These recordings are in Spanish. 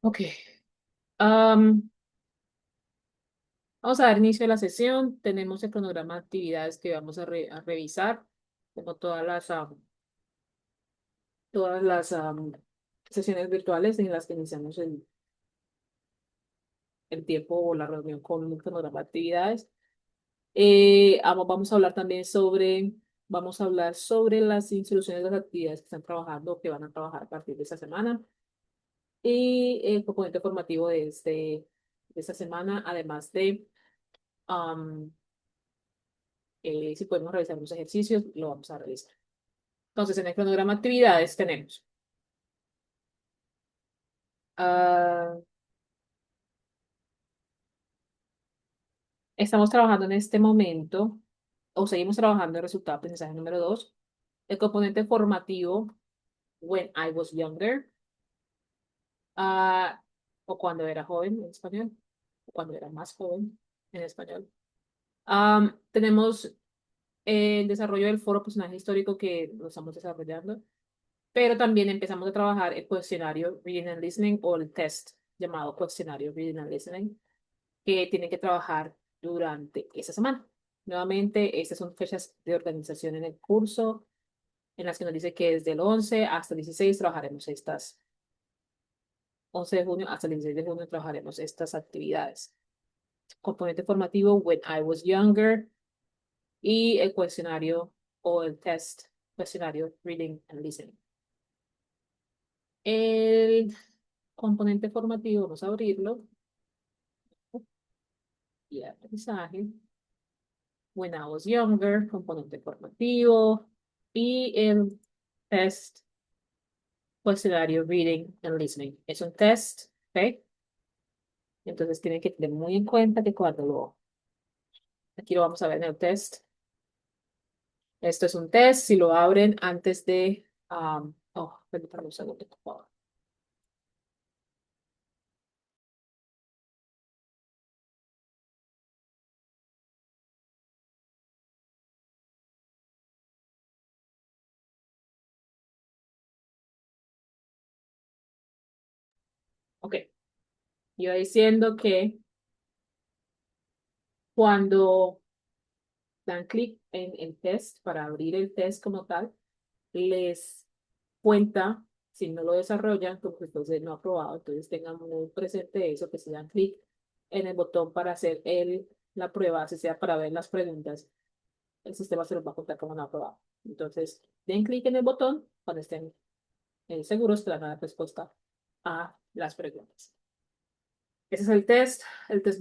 Ok. Am, Vamos a dar inicio a la sesión. Tenemos el cronograma de actividades que vamos a revisar. Tengo todas las sesiones virtuales en las que iniciamos el tiempo o la reunión con el cronograma de actividades. Vamos a hablar también vamos a hablar sobre las instrucciones de las actividades que están trabajando o que van a trabajar a partir de esta semana y el componente formativo de esta semana, además de am, si podemos realizar unos ejercicios, lo vamos a realizar. Entonces, en el cronograma de actividades tenemos, ah, estamos trabajando en este momento, o seguimos trabajando en el resultado de aprendizaje número 2, el componente formativo, when I was younger, ah, o cuando era joven en español, o cuando era más joven en español. Tenemos el desarrollo del foro personaje histórico que lo estamos desarrollando, pero también empezamos a trabajar el cuestionario Reading and Listening o el test llamado cuestionario Reading and Listening que tienen que trabajar durante esa semana. Nuevamente, estas son fechas de organización en el curso en las que nos dice que desde el 11 hasta el 16 trabajaremos estas, 11 de junio hasta el 16 de junio trabajaremos estas actividades. Componente formativo When I Was Younger y el cuestionario o el test, cuestionario Reading and Listening. El componente formativo, vamos a abrirlo y aprendizaje. When I Was Younger, componente formativo y el test, cuestionario Reading and Listening. Es un test, ¿ok? Entonces tienen que tener muy en cuenta que aquí lo vamos a ver en el test. Esto es un test, si lo abren antes de, permítanme un segundo, por favor. Ok, iba diciendo que cuando dan clic en el test para abrir el test como tal, les cuenta, si no lo desarrollan, como que entonces no aprobado, entonces tengan muy presente eso, que se dan clic en el botón para hacer la prueba, si sea para ver las preguntas, el sistema se los va a contar como no aprobado. Entonces, den clic en el botón cuando estén seguros que van a dar respuesta a las preguntas. Ese es el test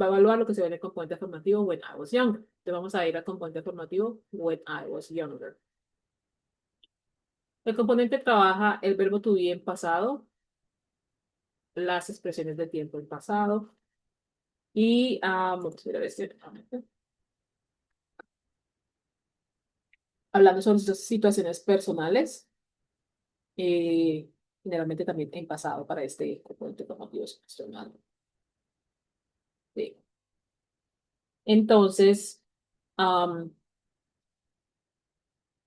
va a evaluar lo que se ve en el componente formativo When I Was Younger. Entonces vamos a ir al componente formativo When I Was Younger. El componente trabaja el verbo to be en pasado, las expresiones de tiempo en pasado y vamos a ver este, hablando sobre sus situaciones personales, eh, generalmente también en pasado para este componente formativo excepcional. Sí. Entonces, am,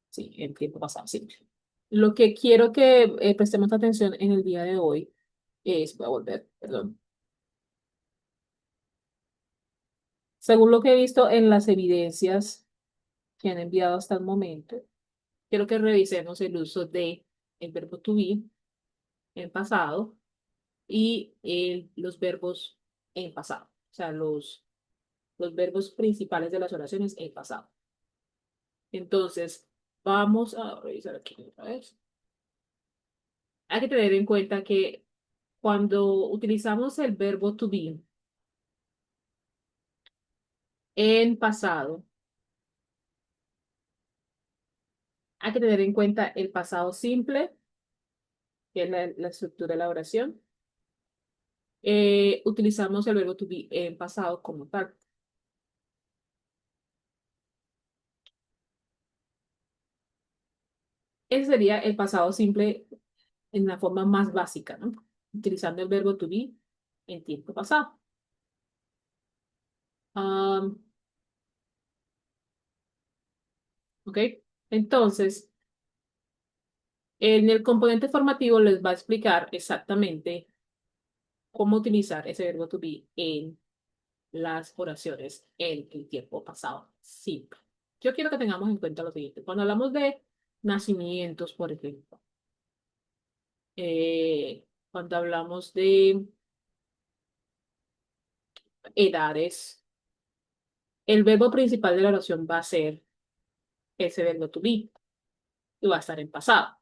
sí, en tiempo pasado, sí. Lo que quiero que prestemos atención en el día de hoy voy a volver, perdón. Según lo que he visto en las evidencias que han enviado hasta el momento, quiero que revisemos el uso de el verbo to be en pasado y los verbos en pasado, o sea, los verbos principales de las oraciones en pasado. Entonces, vamos a revisar aquí otra vez. Hay que tener en cuenta que cuando utilizamos el verbo to be en pasado, hay que tener en cuenta el pasado simple, que es la estructura de la oración. Utilizamos el verbo to be en pasado como tal. Ese sería el pasado simple en la forma más básica, ¿no? Utilizando el verbo to be en tiempo pasado. Um, ¿Ok? Entonces, en el componente formativo les va a explicar exactamente cómo utilizar ese verbo to be en las oraciones en el tiempo pasado simple. Yo quiero que tengamos en cuenta lo siguiente. Cuando hablamos de nacimientos, por ejemplo, cuando hablamos de edades, el verbo principal de la oración va a ser ese verbo to be y va a estar en pasado.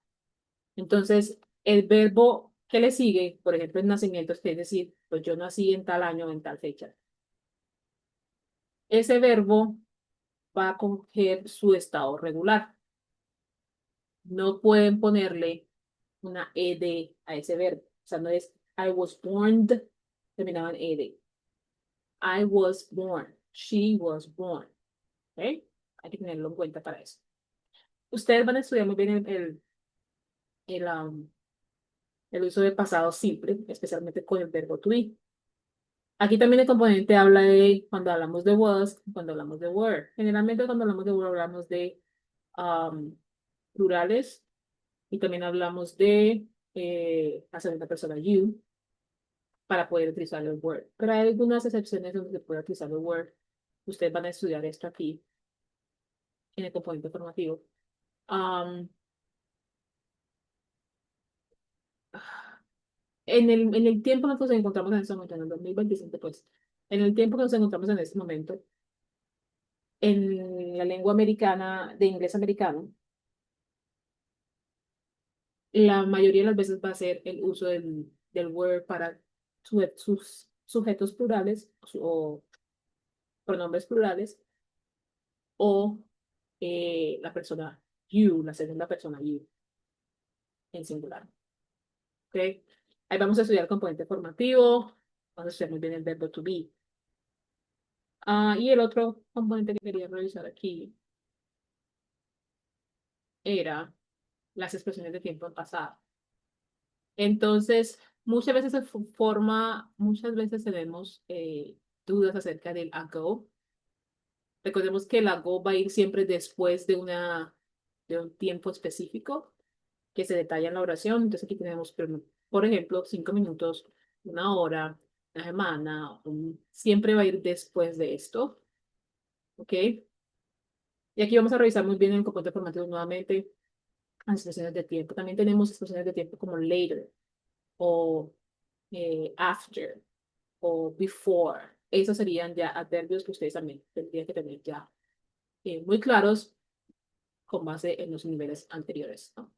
Entonces, el verbo que le sigue, por ejemplo, en nacimientos, que es decir, pues yo nací en tal año, en tal fecha. Ese verbo va a coger su estado regular. No pueden ponerle una ed a ese verbo. O sea, no es I was born, terminaba en ed. I was born. She was born. ¿Ok? Hay que tenerlo en cuenta para eso. Ustedes van a estudiar muy bien el uso del pasado simple, especialmente con el verbo to be. Aquí también el componente habla de cuando hablamos de was, cuando hablamos de were. Generalmente cuando hablamos de were hablamos de um, plurales y también hablamos de la segunda persona you para poder utilizar el were. Pero hay algunas excepciones donde se puede utilizar el were. Ustedes van a estudiar esto aquí en el componente formativo. Um, en el tiempo en el que nos encontramos en este momento, en el 2025, pues, en el tiempo que nos encontramos en este momento, en la lengua americana, de inglés americano, la mayoría de las veces va a ser el uso del were para sus sujetos plurales o pronombres plurales o la persona you, la segunda persona you, en singular. ¿Ok? Ahí vamos a estudiar el componente formativo, vamos a estudiar muy bien el verbo to be. Y el otro componente que quería revisar aquí era las expresiones de tiempo en pasado. Entonces, muchas veces muchas veces tenemos dudas acerca del ago. Recordemos que el ago va a ir siempre después de un tiempo específico que se detalla en la oración. Entonces aquí tenemos, por ejemplo, 5 minutos, una hora, una semana, siempre va a ir después de esto. ¿Ok? Y aquí vamos a revisar muy bien el componente formativo nuevamente, las expresiones de tiempo. También tenemos expresiones de tiempo como later o after o before. Esos serían ya adverbios que ustedes también tendrían que tener ya muy claros con base en los niveles anteriores, ¿no?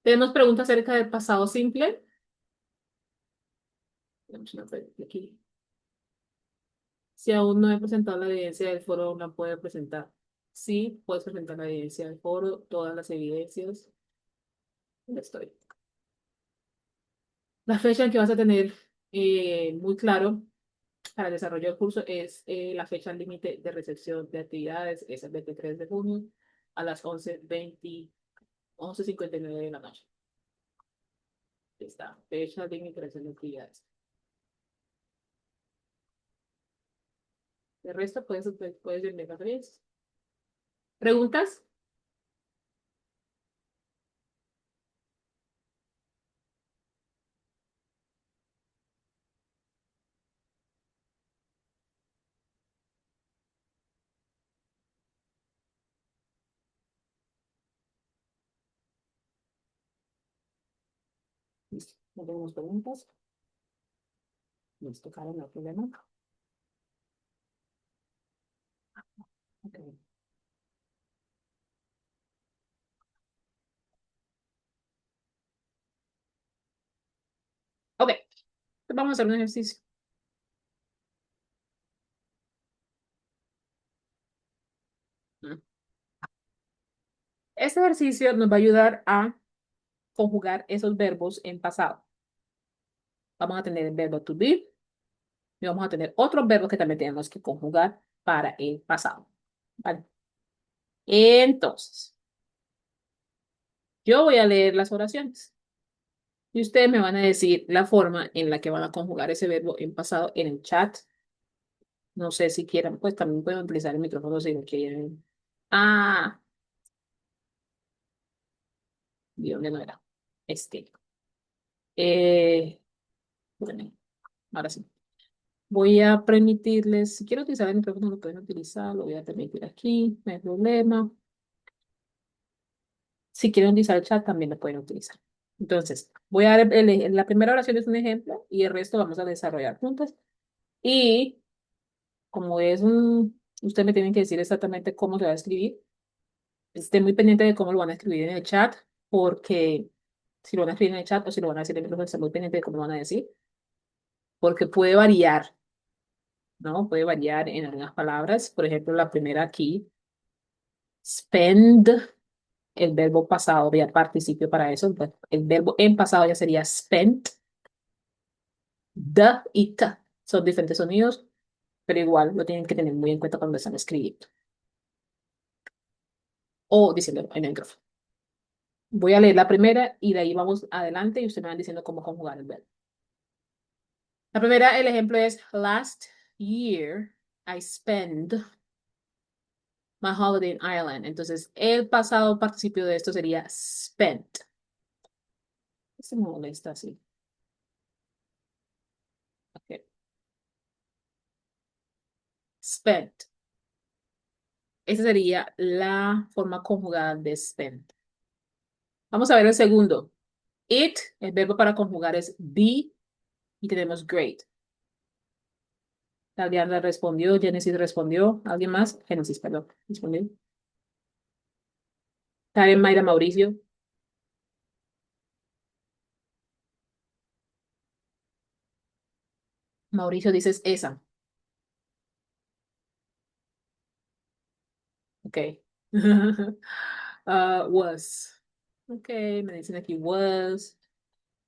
Tenemos preguntas acerca del pasado simple. Tenemos una pregunta aquí. Si aún no he presentado la evidencia del foro, ¿no la puede presentar? Sí, puedes presentar la evidencia del foro, todas las evidencias. Ya estoy. La fecha en que vas a tener muy claro para el desarrollo del curso es la fecha límite de recepción de actividades, es el 23 de junio a las 11:59 de la noche. Está, fecha límite de recepción de actividades. De resto, puedes enviar las ¿Preguntas? Listo. No tenemos preguntas. Listo, Karen, no hay problema. Ok. Ok, vamos a hacer un ejercicio. Mm. Este ejercicio nos va a ayudar a conjugar esos verbos en pasado. Vamos a tener el verbo to be y vamos a tener otros verbos que también tenemos que conjugar para el pasado. ¿Vale? Entonces, yo voy a leer las oraciones y ustedes me van a decir la forma en la que van a conjugar ese verbo en pasado en el chat. No sé si quieran, pues también pueden utilizar el micrófono si lo quieren. Ah, ¿de dónde no era? Este. Bueno, ahora sí. Voy a permitirles, si quiero utilizar el micrófono, lo pueden utilizar, lo voy a permitir aquí, no hay problema. Si quieren utilizar el chat, también lo pueden utilizar. Entonces, voy a dar la primera oración es un ejemplo y el resto vamos a desarrollar juntas. Y como es usted me tiene que decir exactamente cómo se va a escribir. Esté muy pendiente de cómo lo van a escribir en el chat, porque si lo van a escribir en el chat o si lo van a decir en el micrófono, esté muy pendiente de cómo lo van a decir, porque puede variar, ¿no? Puede variar en algunas palabras. Por ejemplo, la primera aquí, spend, el verbo pasado, ya participio para eso. Pues, el verbo en pasado ya sería spent. The y t son diferentes sonidos, pero igual lo tienen que tener muy en cuenta cuando están escribiendo o diciendo en el micrófono. Voy a leer la primera y de ahí vamos adelante y ustedes me van diciendo cómo conjugar el verbo. La primera, el ejemplo es last year I spent my holiday in Ireland. Entonces, el pasado participio de esto sería spent. Se me molesta así. Okay. Spent. Esa sería la forma conjugada de spent. Vamos a ver el segundo. It, el verbo para conjugar es be y tenemos great. Diana respondió, Genesis respondió. ¿Alguien más? Genesis, perdón. Respondió. Karen, Mayra, Mauricio. Mauricio dices esa. Ok. Was. Ok, me dicen aquí was.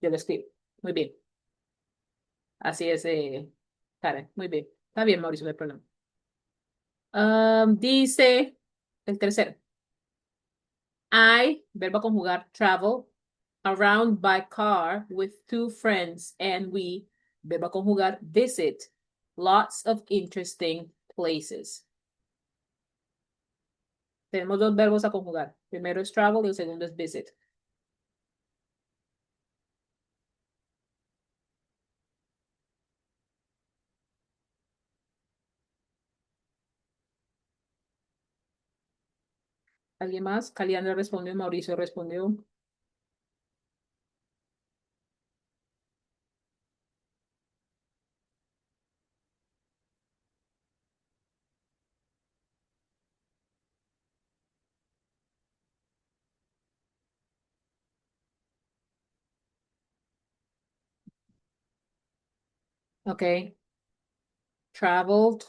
Yo lo escribo. Muy bien. Así es, Karen. Muy bien. Está bien, Mauricio, no hay problema. Dice el tercero. I, verbo conjugar, travel around by car with two friends, and we, verbo conjugar, visit lots of interesting places. Tenemos dos verbos a conjugar. Primero es travel y el segundo es visit. ¿Alguien más? Caliandra respondió, Mauricio respondió. Ok. Traveled,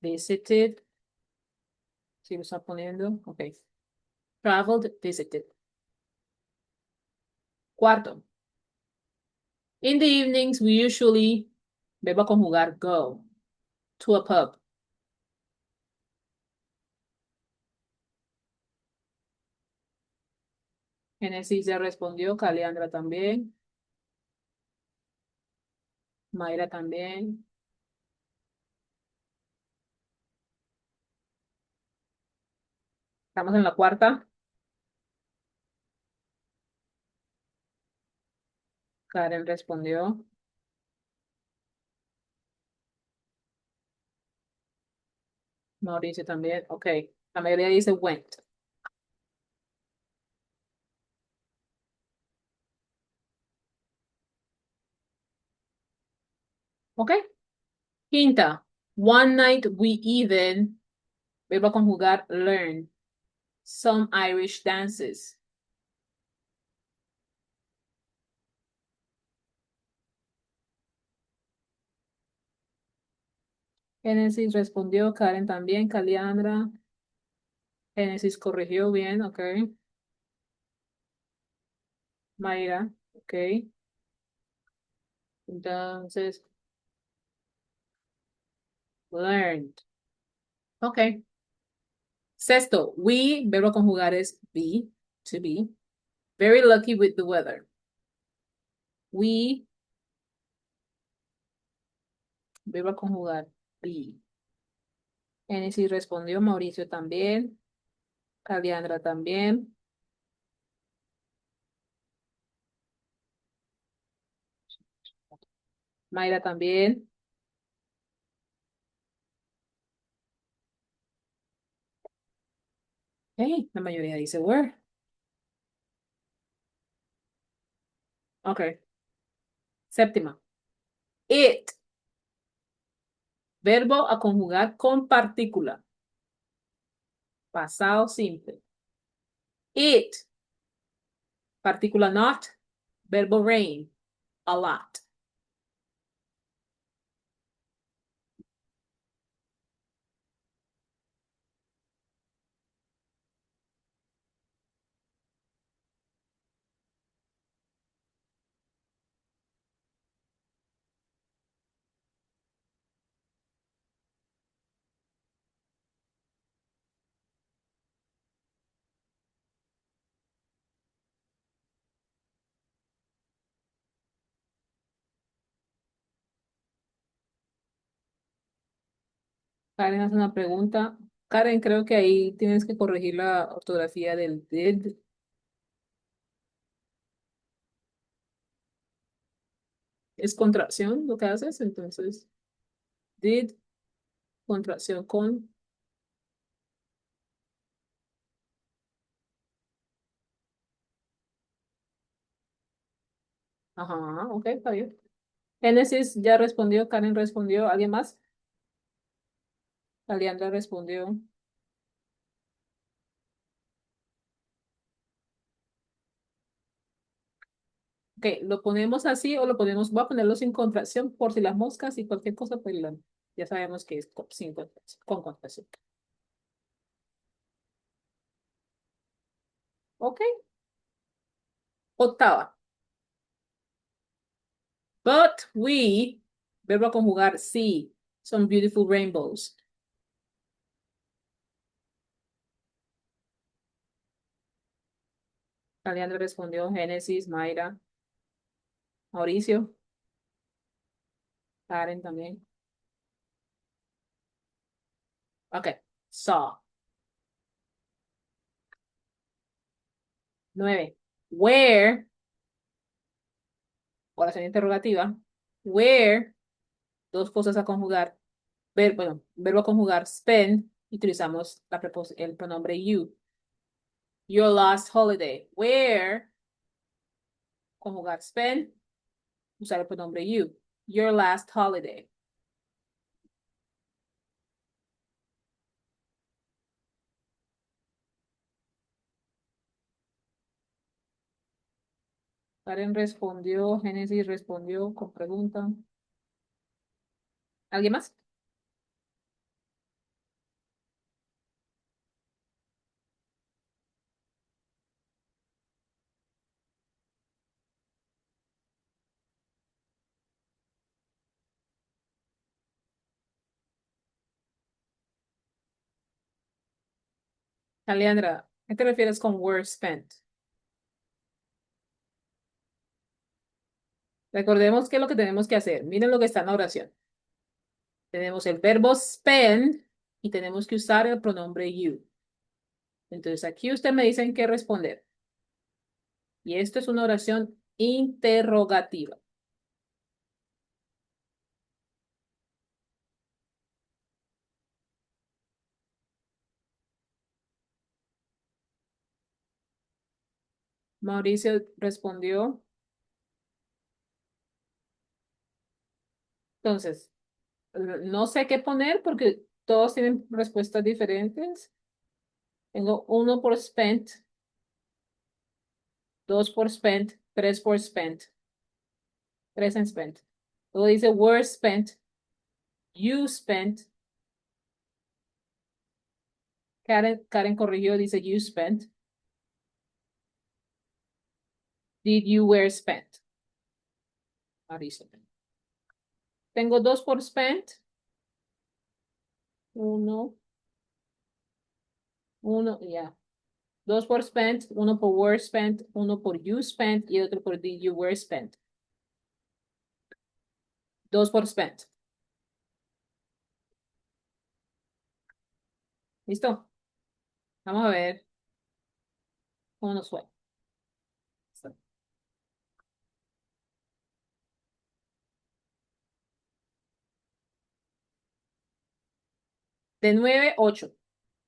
visited. Si lo está poniendo. Ok. Traveled, visited. Cuarto. In the evenings, we usually, verbo conjugar, go to a pub. Genesis ya respondió, Caliandra también, Mayra también. Estamos en la cuarta. Karen respondió. Mauricio también. Ok. La mayoría dice went. Ok. Quinta. One night we even, verbo conjugar, learn some Irish dances. Genesis respondió, Karen también, Caliandra. Genesis corrigió bien, ok. Mayra, ok. Entonces, learned. Ok. Sexto, we, verbo conjugar es be, to be. Very lucky with the weather. We, verbo conjugar, be. Genesis respondió, Mauricio también, Caliandra también. Mayra también. Hey, la mayoría dice were. Ok. Séptima. It. Verbo a conjugar con partícula. Pasado simple. It. Partícula not. Verbo rain. A lot. Karen hace una pregunta. Karen, creo que ahí tienes que corregir la ortografía del did. Es contracción lo que haces, entonces did, contracción con. Ajá, ok, está bien. Génesis ya respondió, Karen respondió, ¿alguien más? Aliandra respondió. Ok, lo ponemos así o lo ponemos, voy a ponerlo sin contracción por si las moscas y cualquier cosa, pues ya sabemos que es sin contracción, con contracción. Ok, octava. But we, verbo a conjugar, sí, some beautiful rainbows. Aliandra respondió, Génesis, Mayra, Mauricio, Karen también. Ok, saw. 9. Where, oración interrogativa, where, dos cosas a conjugar, bueno, verbo a conjugar, spend, y utilizamos el pronombre you. Your last holiday. Where, conjugar spend, usar el pronombre you. Your last holiday. Karen respondió, Génesis respondió con pregunta. ¿Alguien más? Alejandra, ¿qué te refieres con were spent? Recordemos qué es lo que tenemos que hacer. Miren lo que está en la oración. Tenemos el verbo spend y tenemos que usar el pronombre you. Entonces aquí usted me dicen qué responder. Y esto es una oración interrogativa. Mauricio respondió. Entonces, no sé qué poner porque todos tienen respuestas diferentes. Tengo uno por spent, dos por spent, tres por spent, tres en spent. Luego dice were spent, you spent. Karen corrigió, dice you spent. Did you were spent? Mauricio. Tengo dos por spent. Uno, uno, ya. Dos por spent, uno por were spent, uno por you spent y otro por did you were spent. Dos por spent. ¿Listo? Vamos a ver cómo nos fue. De 9, 8.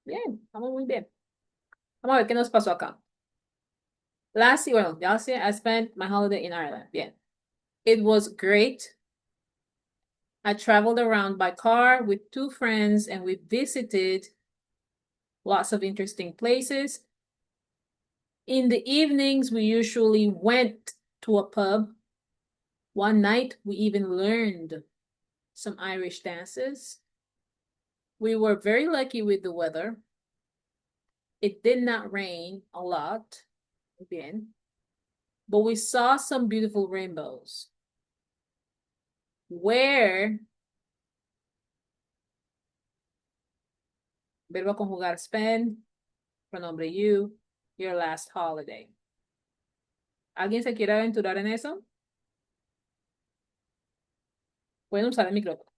Bien, estamos muy bien. Vamos a ver qué nos pasó acá. Last year I spent my holiday in Ireland. Bien. It was great. I traveled around by car with two friends and we visited lots of interesting places. In the evenings, we usually went to a pub. One night, we even learned some Irish dances. We were very lucky with the weather. It did not rain a lot, bien, but we saw some beautiful rainbows. Where, verbo conjugar spend, pronombre you, your last holiday. ¿Alguien se quiere aventurar en eso? Pueden usar el micrófono.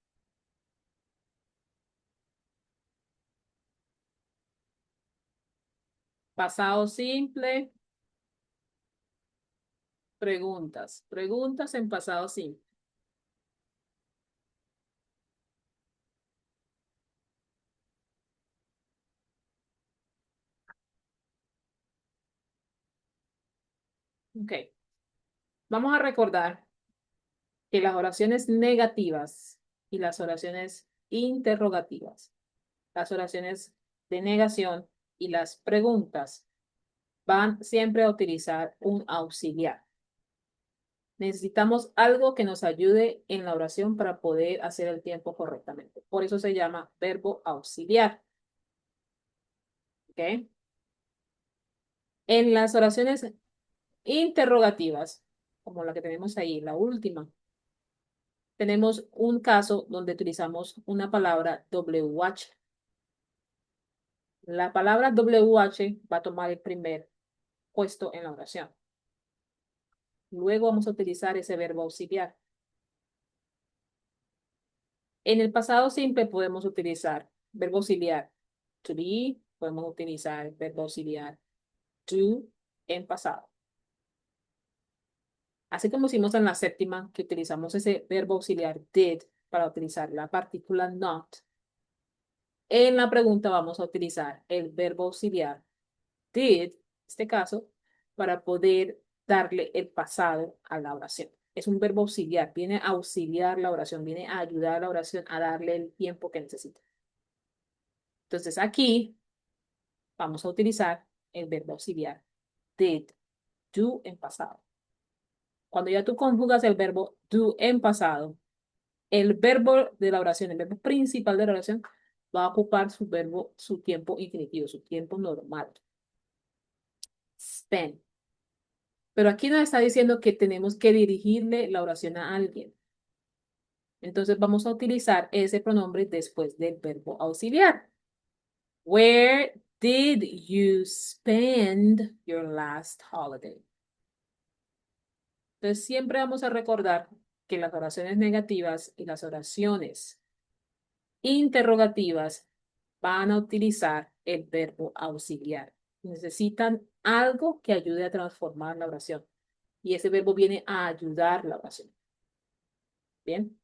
Pasado simple. Preguntas. Preguntas en pasado simple. Ok. Vamos a recordar que las oraciones negativas y las oraciones interrogativas, las oraciones de negación y las preguntas van siempre a utilizar un auxiliar. Necesitamos algo que nos ayude en la oración para poder hacer el tiempo correctamente. Por eso se llama verbo auxiliar. ¿Ok? En las oraciones interrogativas, como la que tenemos ahí, la última, tenemos un caso donde utilizamos una palabra WH. La palabra WH va a tomar el primer puesto en la oración. Luego vamos a utilizar ese verbo auxiliar. En el pasado simple podemos utilizar verbo auxiliar to be, podemos utilizar verbo auxiliar do en pasado. Así como hicimos en la séptima, que utilizamos ese verbo auxiliar did para utilizar la partícula not. En la pregunta vamos a utilizar el verbo auxiliar did, en este caso, para poder darle el pasado a la oración. Es un verbo auxiliar, viene a auxiliar la oración, viene a ayudar a la oración a darle el tiempo que necesita. Entonces aquí vamos a utilizar el verbo auxiliar did, do en pasado. Cuando ya tú conjugas el verbo do en pasado, el verbo de la oración, el verbo principal de la oración, va a ocupar su verbo, su tiempo infinitivo, su tiempo normal. Spend. Pero aquí nos está diciendo que tenemos que dirigirle la oración a alguien. Entonces vamos a utilizar ese pronombre después del verbo auxiliar. Where did you spend your last holiday? Entonces siempre vamos a recordar que las oraciones negativas y las oraciones interrogativas van a utilizar el verbo auxiliar. Necesitan algo que ayude a transformar la oración. Y ese verbo viene a ayudar la oración. Bien.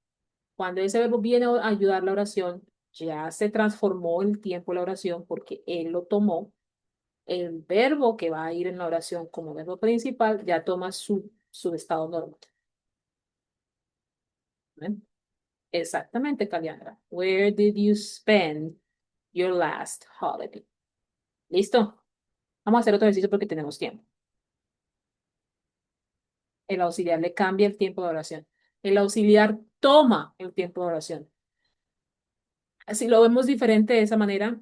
Cuando ese verbo viene a ayudar la oración, ya se transformó el tiempo de la oración porque él lo tomó. El verbo que va a ir en la oración como verbo principal ya toma su estado normal. ¿Ven? Exactamente, Caliandra. Where did you spend your last holiday? ¿Listo? Vamos a hacer otro ejercicio porque tenemos tiempo. El auxiliar le cambia el tiempo de oración. El auxiliar toma el tiempo de oración. Si lo vemos diferente de esa manera,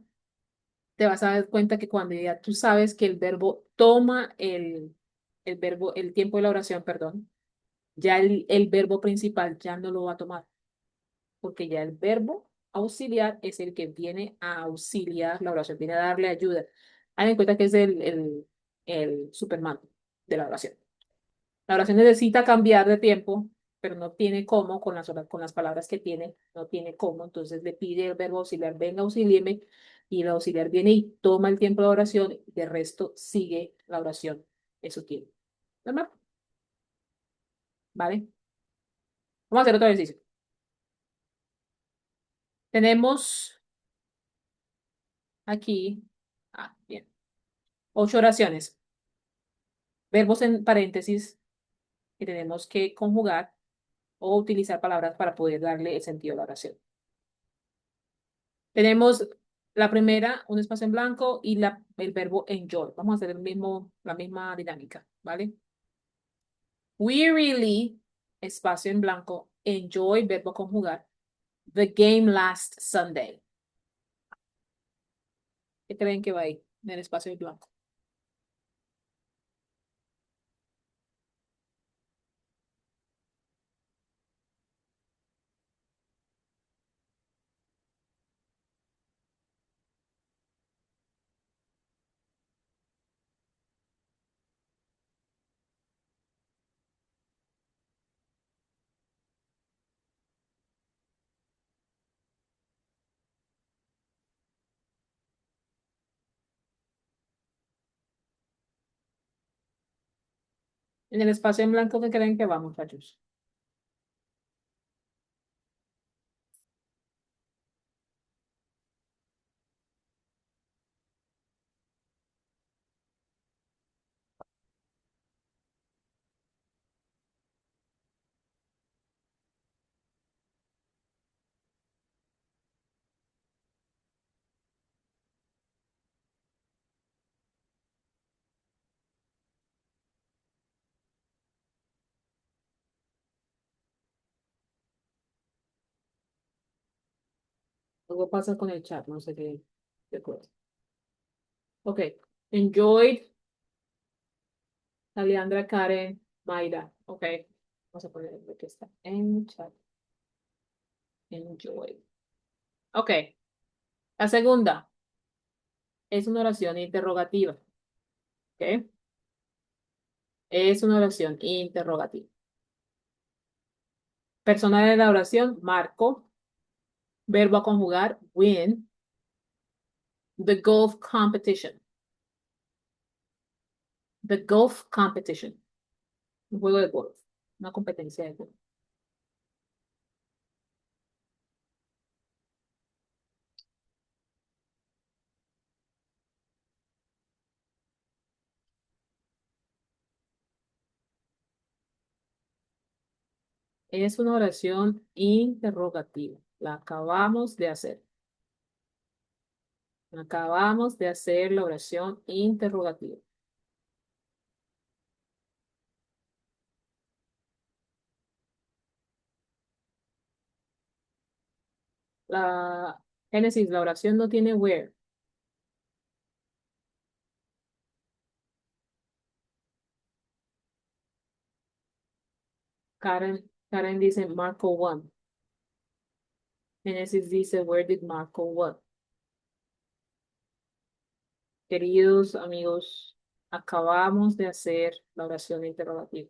te vas a dar cuenta que cuando ya tú sabes que el verbo toma el verbo, el tiempo de la oración, perdón, ya el verbo principal ya no lo va a tomar, porque ya el verbo auxiliar es el que viene a auxiliar la oración, viene a darle ayuda. Hagan en cuenta que es el Superman de la oración. La oración necesita cambiar de tiempo, pero no tiene cómo con las palabras que tiene, no tiene cómo. Entonces le pide el verbo auxiliar, venga, auxílieme, y el auxiliar viene y toma el tiempo de oración, y de resto sigue la oración en su tiempo. ¿Verdad? ¿Vale? Vamos a hacer otro ejercicio. Tenemos aquí, bien. 8 oraciones. Verbos en paréntesis que tenemos que conjugar o utilizar palabras para poder darle el sentido a la oración. Tenemos la primera, un espacio en blanco y el verbo enjoy. Vamos a hacer la misma dinámica, ¿vale? We really, espacio en blanco, enjoy, verbo conjugar, the game last Sunday. ¿Qué creen que va ahí en el espacio en blanco? En el espacio en blanco, ¿qué creen que va, muchachos? Algo pasa con el chat, no sé qué cosa. Ok. Enjoyed, Alejandra, Karen, Mayra. Ok. Vamos a poner lo que está en chat. Enjoy. Ok. La segunda es una oración interrogativa. Ok. Es una oración interrogativa. Persona de la oración, Marco. Verbo a conjugar, win. The golf competition. The golf competition. Un juego de golf. Una competencia de golf. Es una oración interrogativa. La acabamos de hacer. Acabamos de hacer la oración interrogativa. La Génesis, la oración no tiene where. Karen dice Marco won. Génesis dice where did Marco what. Queridos amigos, acabamos de hacer la oración interrogativa.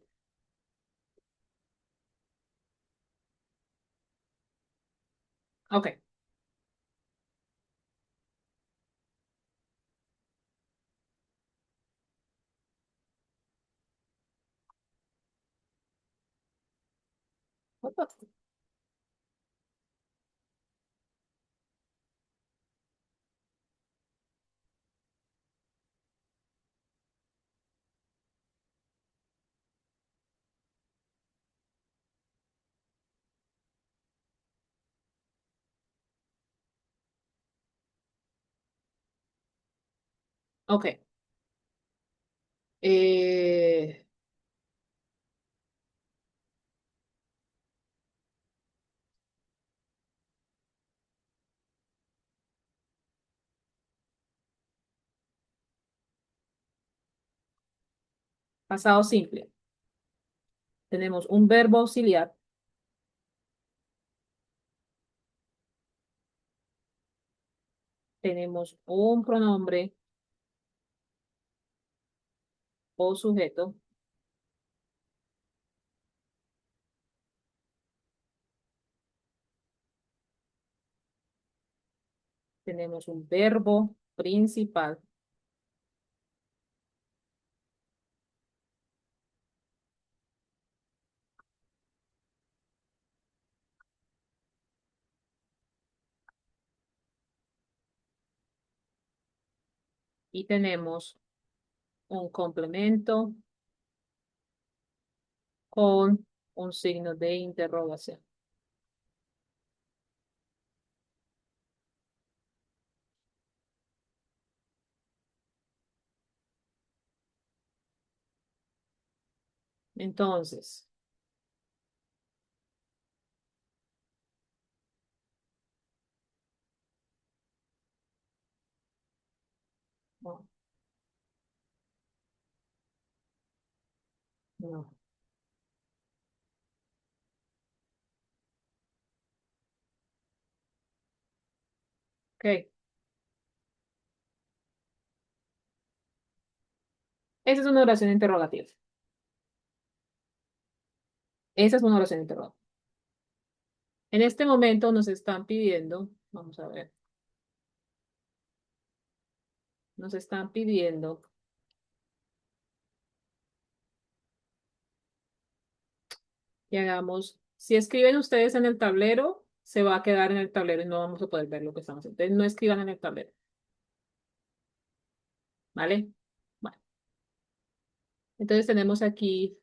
Ok. Ok. Eh, Pasado simple. Tenemos un verbo auxiliar. Tenemos un pronombre o sujeto. Tenemos un verbo principal. Y tenemos un complemento con un signo de interrogación. Entonces, no, no. Ok, esa es una oración interrogativa. Esa es una oración interrogativa. En este momento nos están pidiendo, vamos a ver, nos están pidiendo que hagamos, si escriben ustedes en el tablero, se va a quedar en el tablero y no vamos a poder ver lo que estamos haciendo. Entonces no escriban en el tablero, ¿vale? Bueno, entonces tenemos aquí,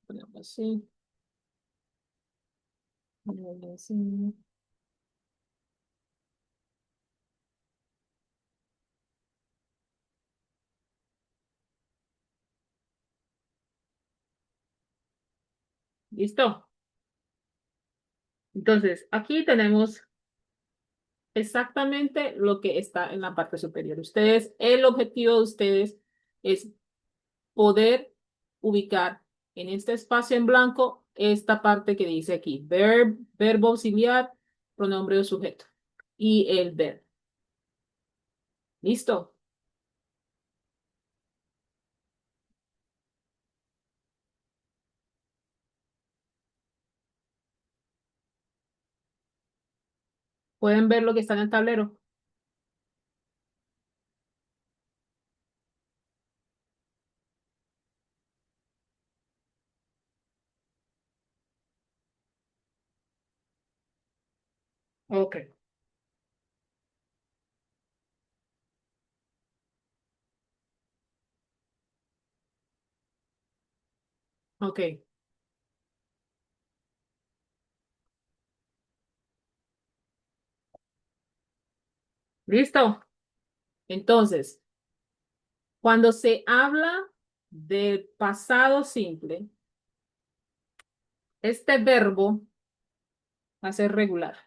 ponemos así, ponemos así. ¿Listo? Entonces, aquí tenemos exactamente lo que está en la parte superior. Ustedes, el objetivo de ustedes es poder ubicar en este espacio en blanco esta parte que dice aquí, verbo auxiliar, pronombre o sujeto y el ver. ¿Listo? ¿Pueden ver lo que está en el tablero? Ok, ok. ¿Listo? Entonces, cuando se habla del pasado simple, este verbo va a ser regular.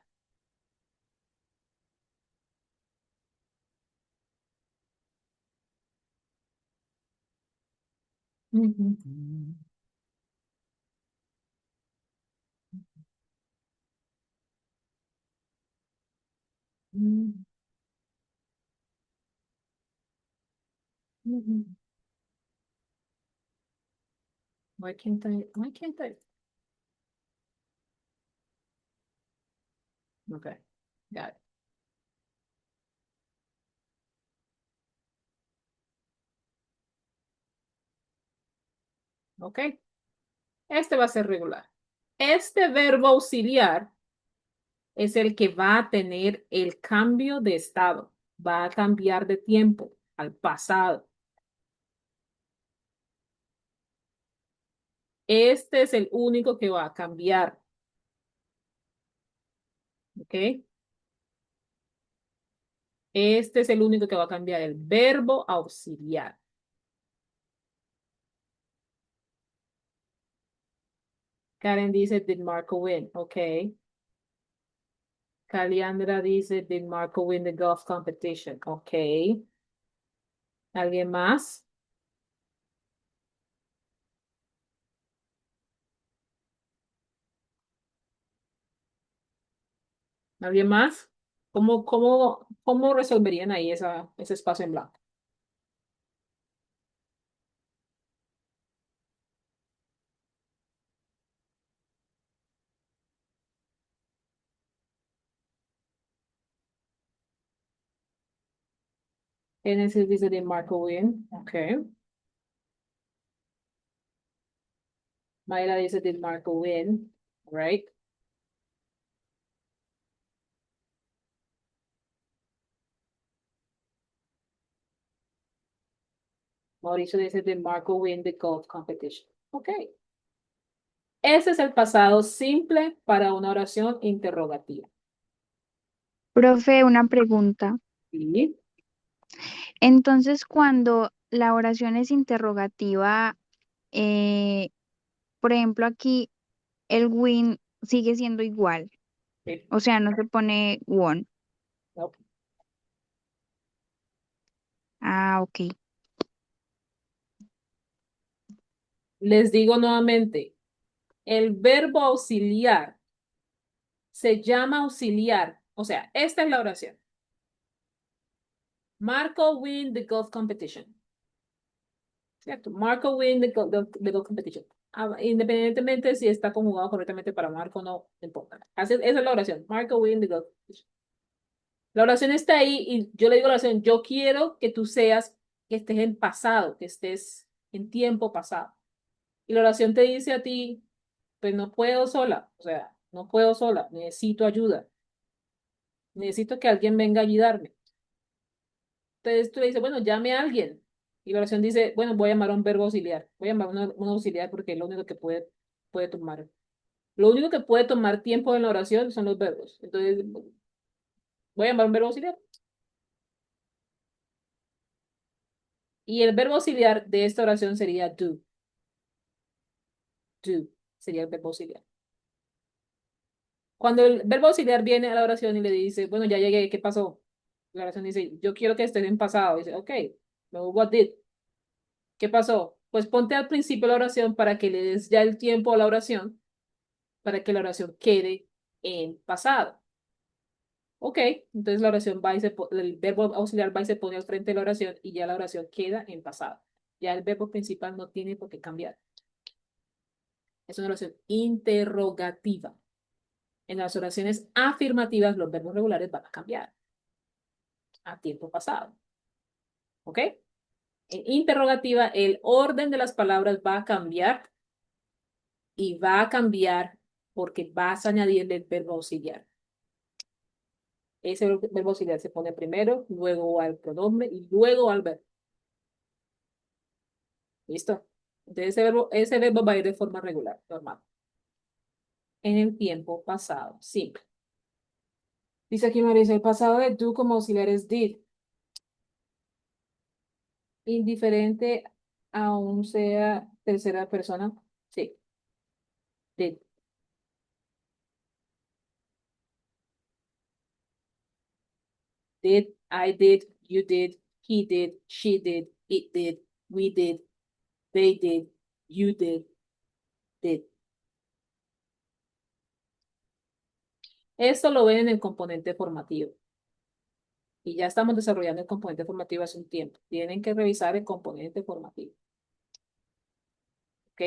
Ujú. Mm, ujú. Why can't I? Why can't I? Okay, got it. Ok, este va a ser regular. Este verbo auxiliar es el que va a tener el cambio de estado, va a cambiar de tiempo al pasado. Este es el único que va a cambiar, ¿ok? Este es el único que va a cambiar, el verbo auxiliar. Karen dice, did Marco win? Ok. Caliandra dice, did Marco win the golf competition? Ok. ¿Alguien más? ¿Alguien más? ¿Cómo resolverían ahí ese espacio en blanco? Genesis dice, did Marco win? Ok. Mayra dice, did Marco win? Right. Mauricio dice, did Marco win the golf competition? Ok. Ese es el pasado simple para una oración interrogativa. Profe, una pregunta. ¿Sí? Entonces, cuando la oración es interrogativa, eh, por ejemplo, aquí el win sigue siendo igual. Sí. O sea, no se pone won. No. Ah, ok. Les digo nuevamente, el verbo auxiliar se llama auxiliar. O sea, esta es la oración. Marco win the golf competition. ¿Cierto? Marco win the golf competition. Independientemente si está conjugado correctamente para Marco, no importa. Esa es la oración. Marco win the golf competition. La oración está ahí y yo le digo a la oración, yo quiero que tú seas, que estés en pasado, que estés en tiempo pasado. Y la oración te dice a ti, pues no puedo sola, o sea, no puedo sola, necesito ayuda, necesito que alguien venga a ayudarme. Entonces tú le dices, bueno, llame a alguien. Y la oración dice, bueno, voy a llamar a un verbo auxiliar, voy a llamar a un auxiliar porque es lo único que puede tomar. Lo único que puede tomar tiempo en la oración son los verbos. Entonces, voy a llamar a un verbo auxiliar. Y el verbo auxiliar de esta oración sería do. Do sería el verbo auxiliar. Cuando el verbo auxiliar viene a la oración y le dice, bueno, ya llegué, ¿qué pasó? La oración dice, yo quiero que estés en pasado. Dice, ok, luego, what did? ¿Qué pasó? Pues ponte al principio de la oración para que le des ya el tiempo a la oración, para que la oración quede en pasado. Ok, entonces la oración va y el verbo auxiliar va y se pone al frente de la oración y ya la oración queda en pasado. Ya el verbo principal no tiene por qué cambiar. Es una oración interrogativa. En las oraciones afirmativas, los verbos regulares van a cambiar a tiempo pasado. ¿Ok? En interrogativa, el orden de las palabras va a cambiar y va a cambiar porque vas a añadirle el verbo auxiliar. Ese verbo auxiliar se pone primero, luego al pronombre y luego al verbo. ¿Listo? Entonces ese verbo va a ir de forma regular, normal. En el tiempo pasado, simple. Dice aquí Marisa, el pasado de do como auxiliar es did. Indiferente aún sea tercera persona. Sí, did. Did, I did, you did, he did, she did, it did, we did, they did, you did. Esto lo ven en el componente formativo. Y ya estamos desarrollando el componente formativo hace un tiempo. Tienen que revisar el componente formativo. ¿Ok?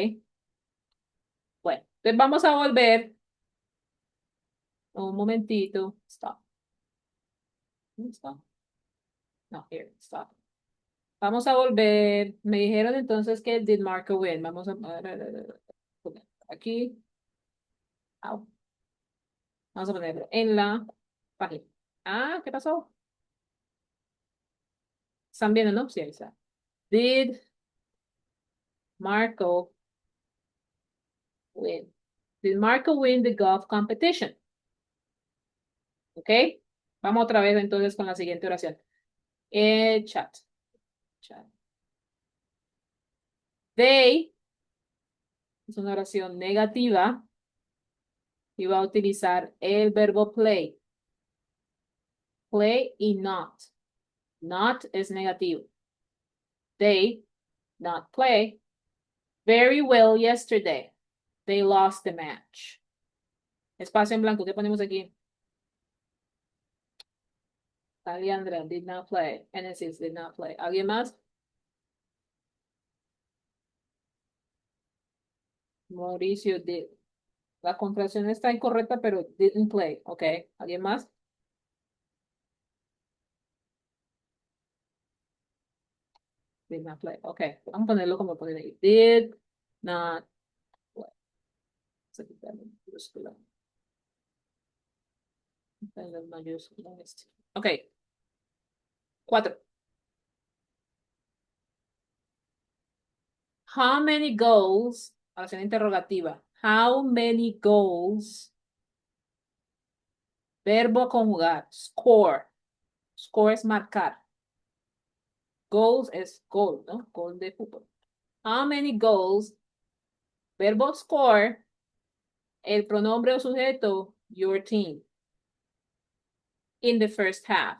Bueno, entonces vamos a volver un momentito. Stop. Stop. No, here, stop. Vamos a volver. Me dijeron entonces que did Marco win. Vamos a poner aquí. Au. Vamos a ponerlo en la página. Ah, ¿qué pasó? ¿Están viendo, no? Sí, ahí está. Did Marco win? Did Marco win the golf competition? ¿Ok? Vamos otra vez entonces con la siguiente oración. Chat. Chat. They es una oración negativa y va a utilizar el verbo play. Play y not. Not es negativo. They not play very well yesterday. They lost the match. Espacio en blanco, ¿qué ponemos aquí? Alejandra did not play. Genesis did not play. ¿Alguien más? Mauricio did. La contracción está incorrecta, pero didn't play. Ok. ¿Alguien más? Did not play. Ok. Vamos a ponerlo como ponen ahí. Did not play. Vamos a quitarle mayúscula. Quitarle mayúscula este. Ok. 4. How many goals? Oración interrogativa. How many goals? Verbo conjugar. Score. Score es marcar. Goals es goal, ¿no? Goal de fútbol. How many goals? Verbo score. El pronombre o sujeto, your team. In the first half.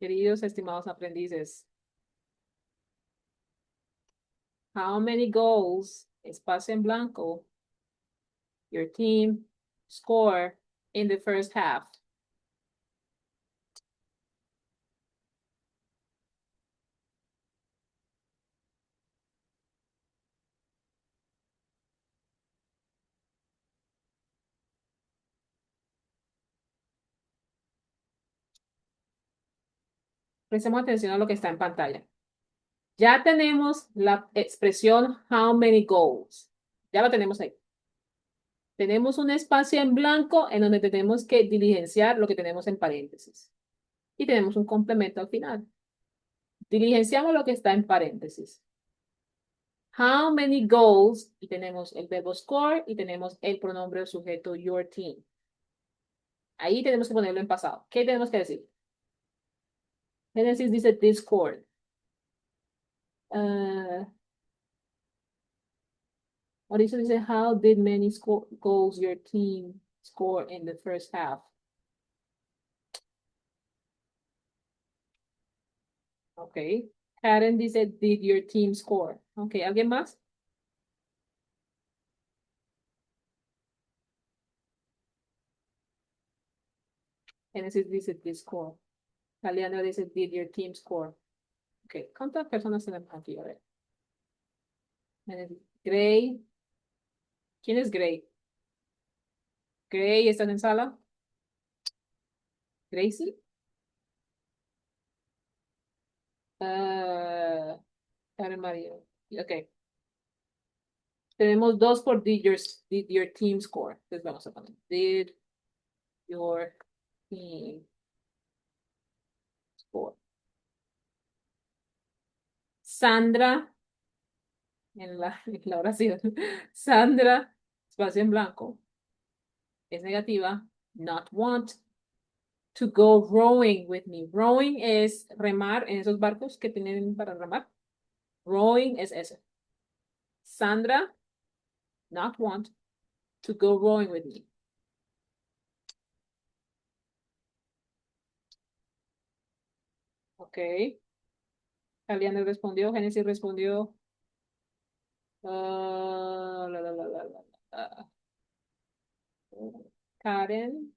Queridos, estimados aprendices. How many goals? Espacio en blanco. Your team score in the first half. Prestemos atención a lo que está en pantalla. Ya tenemos la expresión how many goals. Ya lo tenemos ahí. Tenemos un espacio en blanco en donde tenemos que diligenciar lo que tenemos en paréntesis. Y tenemos un complemento al final. Diligenciamos lo que está en paréntesis. How many goals? Y tenemos el verbo score y tenemos el pronombre o sujeto your team. Ahí tenemos que ponerlo en pasado. ¿Qué tenemos que decir? Génesis dice Discord. Mauricio dice, how did many goals your team score in the first half? Ok. Karen dice, did your team score? Ok, ¿alguien más? Genesis dice, did score. Taliana dice, did your team score? Ok, ¿cuántas personas tenemos aquí? A ver. Gray. ¿Quién es Gray? Gray, ¿estás en sala? Gracie. Karen María. Ok. Tenemos dos por did your team score. Entonces vamos a poner, did your team score. Sandra, en la oración, Sandra, espacio en blanco, es negativa, not want to go rowing with me. Rowing es remar en esos barcos que tienen para remar. Rowing es eso. Sandra, not want to go rowing with me. Ok. Aliana respondió, Genesis respondió. La, la, la, la, la, la. Karen,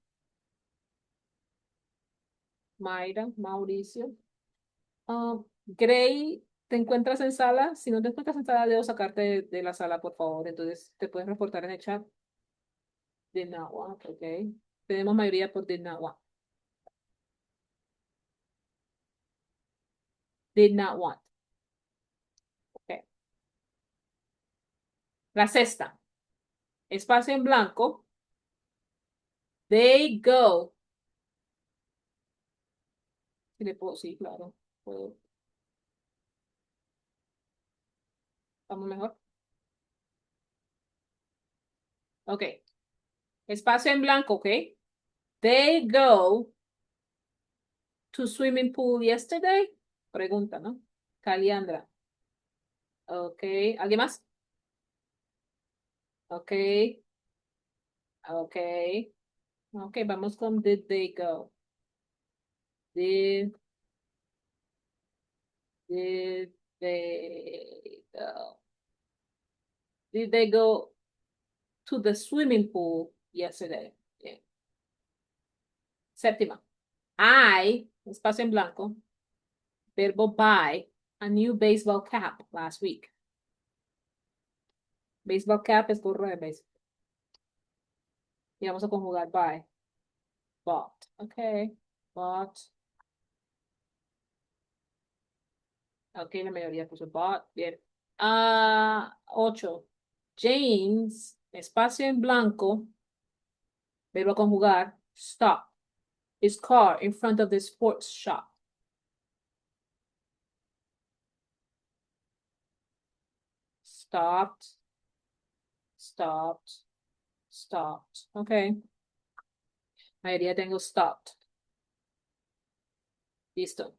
Mayra, Mauricio. Gray, ¿te encuentras en sala? Si no te encuentras en sala, debo sacarte de la sala, por favor. Entonces, te puedes reportar en el chat. Did not want, ok. Tenemos mayoría por did not want. Did not want. Ok. La sexta. Espacio en blanco. They go. Sí, sí, claro. Puedo. Vamos mejor. Ok. Espacio en blanco, ok. They go to swimming pool yesterday. Pregunta, ¿no? Caliandra. Ok. ¿Alguien más? Ok. Ok. Ok, vamos con did they go. Did, did they go? Did they go to the swimming pool yesterday? Yeah. Séptima. I, espacio en blanco, verbo buy a new baseball cap last week. Baseball cap es gorro de béisbol. Y vamos a conjugar buy. Bought. Okay. Bought. Ok, la mayoría puso bought. Bien. 8. James, espacio en blanco, verbo a conjugar, stop his car in front of the sports shop. Stopped, stopped, stopped. Okay. Mayoría tengo stopped. Listo.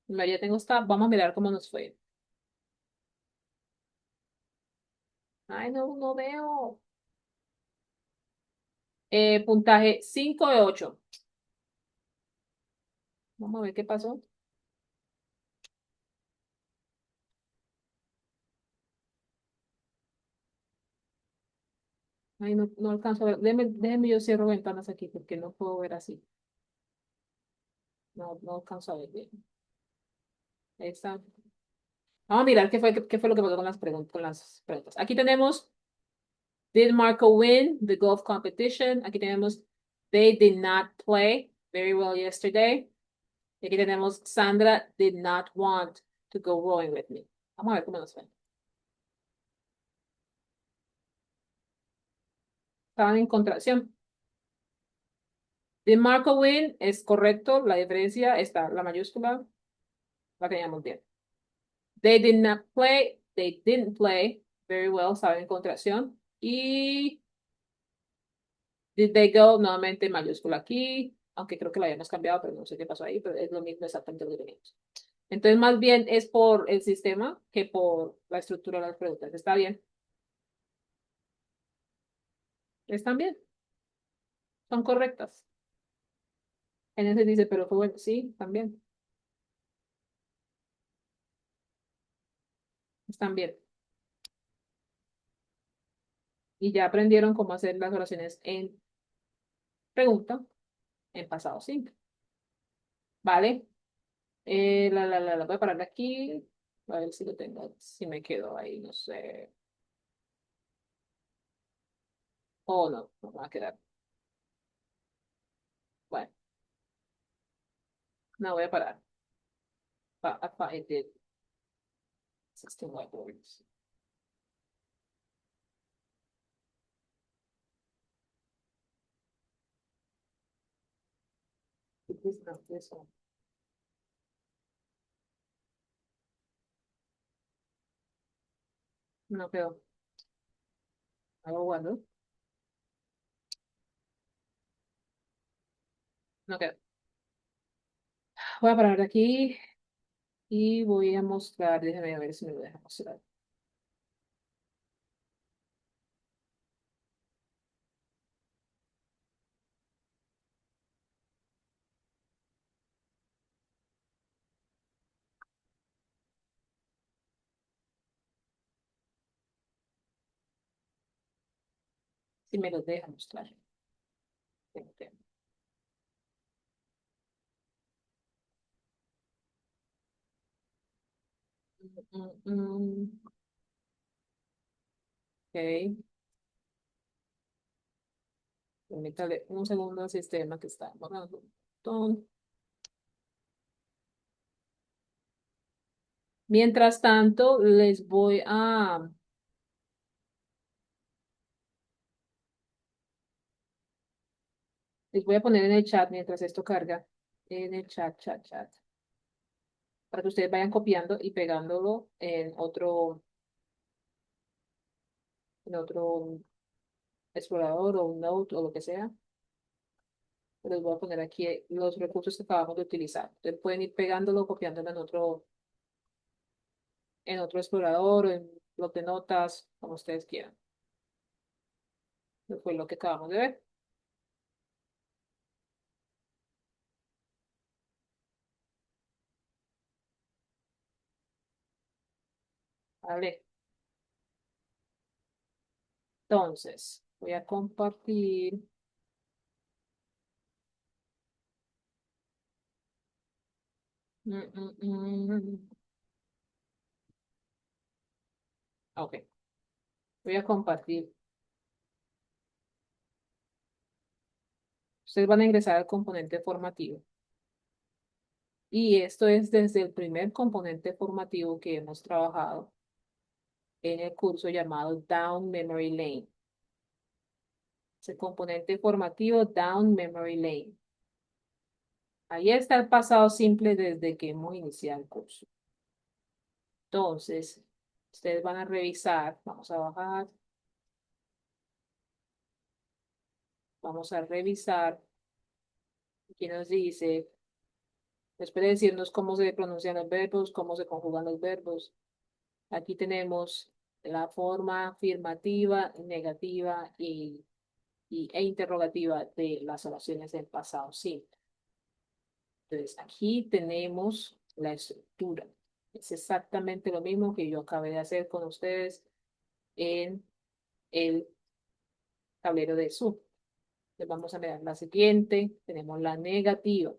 Mayoría tengo stopped. Vamos a mirar cómo nos fue. Ay, no, no veo. Puntaje 5 de 8. Vamos a ver qué pasó. Ay, no, no alcanzo a ver. Déjeme yo cierro ventanas aquí porque no puedo ver así. No, no alcanzo a ver bien. Ahí está. Vamos a mirar qué fue lo que pasó con las preguntas. Aquí tenemos, did Marco win the golf competition? Aquí tenemos, they did not play very well yesterday. Y aquí tenemos, Sandra did not want to go rowing with me. Vamos a ver cómo nos fue. Estaban en contracción. Did Marco win? Es correcto. La diferencia está, la mayúscula, la teníamos bien. They did not play. They didn't play very well. Saben contracción. Y did they go? Nuevamente mayúscula aquí. Aunque creo que la habíamos cambiado, pero no sé qué pasó ahí. Pero es lo mismo exactamente lo que teníamos. Entonces, más bien es por el sistema que por la estructura de las preguntas. ¿Está bien? ¿Están bien? ¿Son correctas? En ese dice, pero fue bueno. Sí, también. Están bien. Y ya aprendieron cómo hacer las oraciones en pregunta en pasado simple. ¿Vale? La voy a parar aquí. A ver si lo tengo, si me quedo ahí, no sé. Oh, no, no me va a quedar. Bueno, no voy a parar. I find it 16 whiteboards. This not this one. No quedó. Hago guardo. No quedó. Voy a parar aquí y voy a mostrar. Déjame ver si me lo deja mostrar. Si me lo deja mostrar. Mm, mm, ok. Permítale un segundo al sistema que está borrando un montón. Mientras tanto, les voy a poner en el chat mientras esto carga. En el chat. Para que ustedes vayan copiando y pegándolo en otro explorador o un note o lo que sea. Les voy a poner aquí los recursos que acabamos de utilizar. Ustedes pueden ir pegándolo, copiándolo en otro explorador o en bloc de notas, como ustedes quieran. Fue lo que acabamos de ver. Vale. Entonces, voy a compartir. Mm, mm, mm. Ok, voy a compartir. Ustedes van a ingresar al componente formativo. Y esto es desde el primer componente formativo que hemos trabajado en el curso llamado Down Memory Lane. Ese componente formativo Down Memory Lane. Ahí está el pasado simple desde que hemos iniciado el curso. Entonces, ustedes van a revisar, vamos a bajar, vamos a revisar. Aquí nos dice, después de decirnos cómo se pronuncian los verbos, cómo se conjugan los verbos, aquí tenemos la forma afirmativa, negativa e interrogativa de las oraciones del pasado simple. Entonces, aquí tenemos la estructura. Es exactamente lo mismo que yo acabé de hacer con ustedes en el tablero de Zoom. Entonces, vamos a mirar la siguiente. Tenemos la negativa.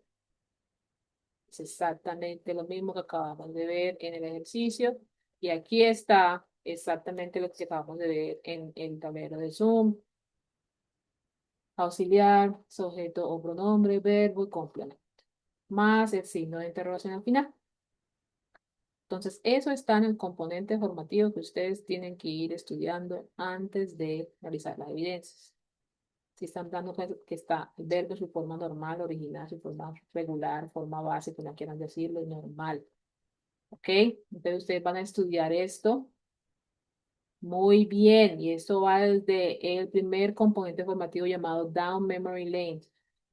Es exactamente lo mismo que acabamos de ver en el ejercicio. Y aquí está exactamente lo que acabamos de ver en el tablero de Zoom. Auxiliar, sujeto o pronombre, verbo y complemento. Más el signo de interrogación al final. Entonces, eso está en el componente formativo que ustedes tienen que ir estudiando antes de realizar las evidencias. Si están dando cuenta que está el verbo en su forma normal, original, su forma regular, forma base, como quieran decirlo, es normal. ¿Ok? Entonces, ustedes van a estudiar esto muy bien, y esto va desde el primer componente formativo llamado Down Memory Lane.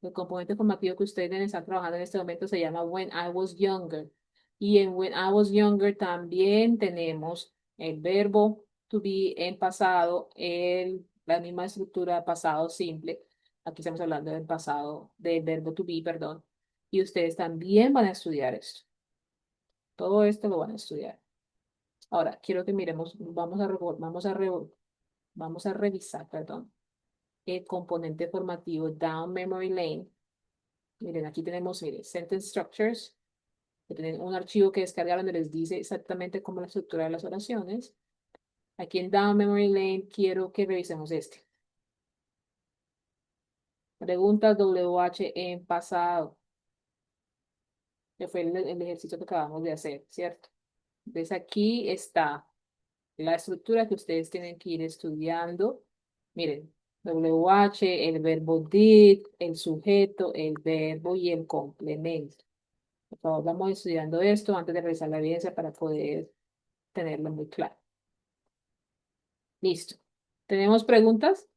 El componente formativo que ustedes deben estar trabajando en este momento se llama When I Was Younger. Y en When I Was Younger también tenemos el verbo to be en pasado, la misma estructura de pasado simple. Aquí estamos hablando del pasado, del verbo to be, perdón. Y ustedes también van a estudiar esto. Todo esto lo van a estudiar. Ahora, quiero que miremos, vamos a revisar, perdón, el componente formativo Down Memory Lane. Miren, aquí tenemos, miren, Sentence Structures, que tienen un archivo que descargaron donde les dice exactamente cómo la estructura de las oraciones. Aquí en Down Memory Lane quiero que revisemos este. Preguntas WH en pasado, que fue el ejercicio que acabamos de hacer, ¿cierto? Entonces aquí está la estructura que ustedes tienen que ir estudiando. Miren, WH, el verbo did, el sujeto, el verbo y el complemento. Por favor, vamos estudiando esto antes de revisar la evidencia para poder tenerlo muy claro. Listo. ¿Tenemos preguntas?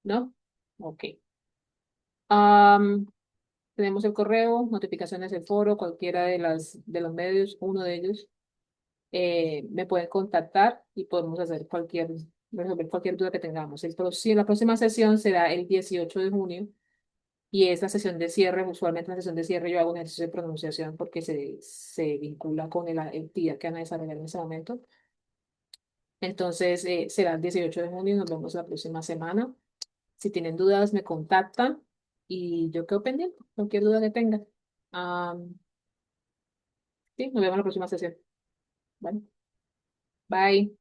¿No? Ok. Am, tenemos el correo, notificaciones del foro, cualquiera de los medios, uno de ellos. Me pueden contactar y podemos resolver cualquier duda que tengamos. La próxima sesión será el 18 de junio y es la sesión de cierre. Usualmente en la sesión de cierre yo hago un ejercicio de pronunciación porque se vincula con el actividad que van a desarrollar en ese momento. Entonces, será el 18 de junio y nos vemos la próxima semana. Si tienen dudas, me contactan y yo quedo pendiente, cualquier duda que tengan. Sí, nos vemos en la próxima sesión. Bueno, bye.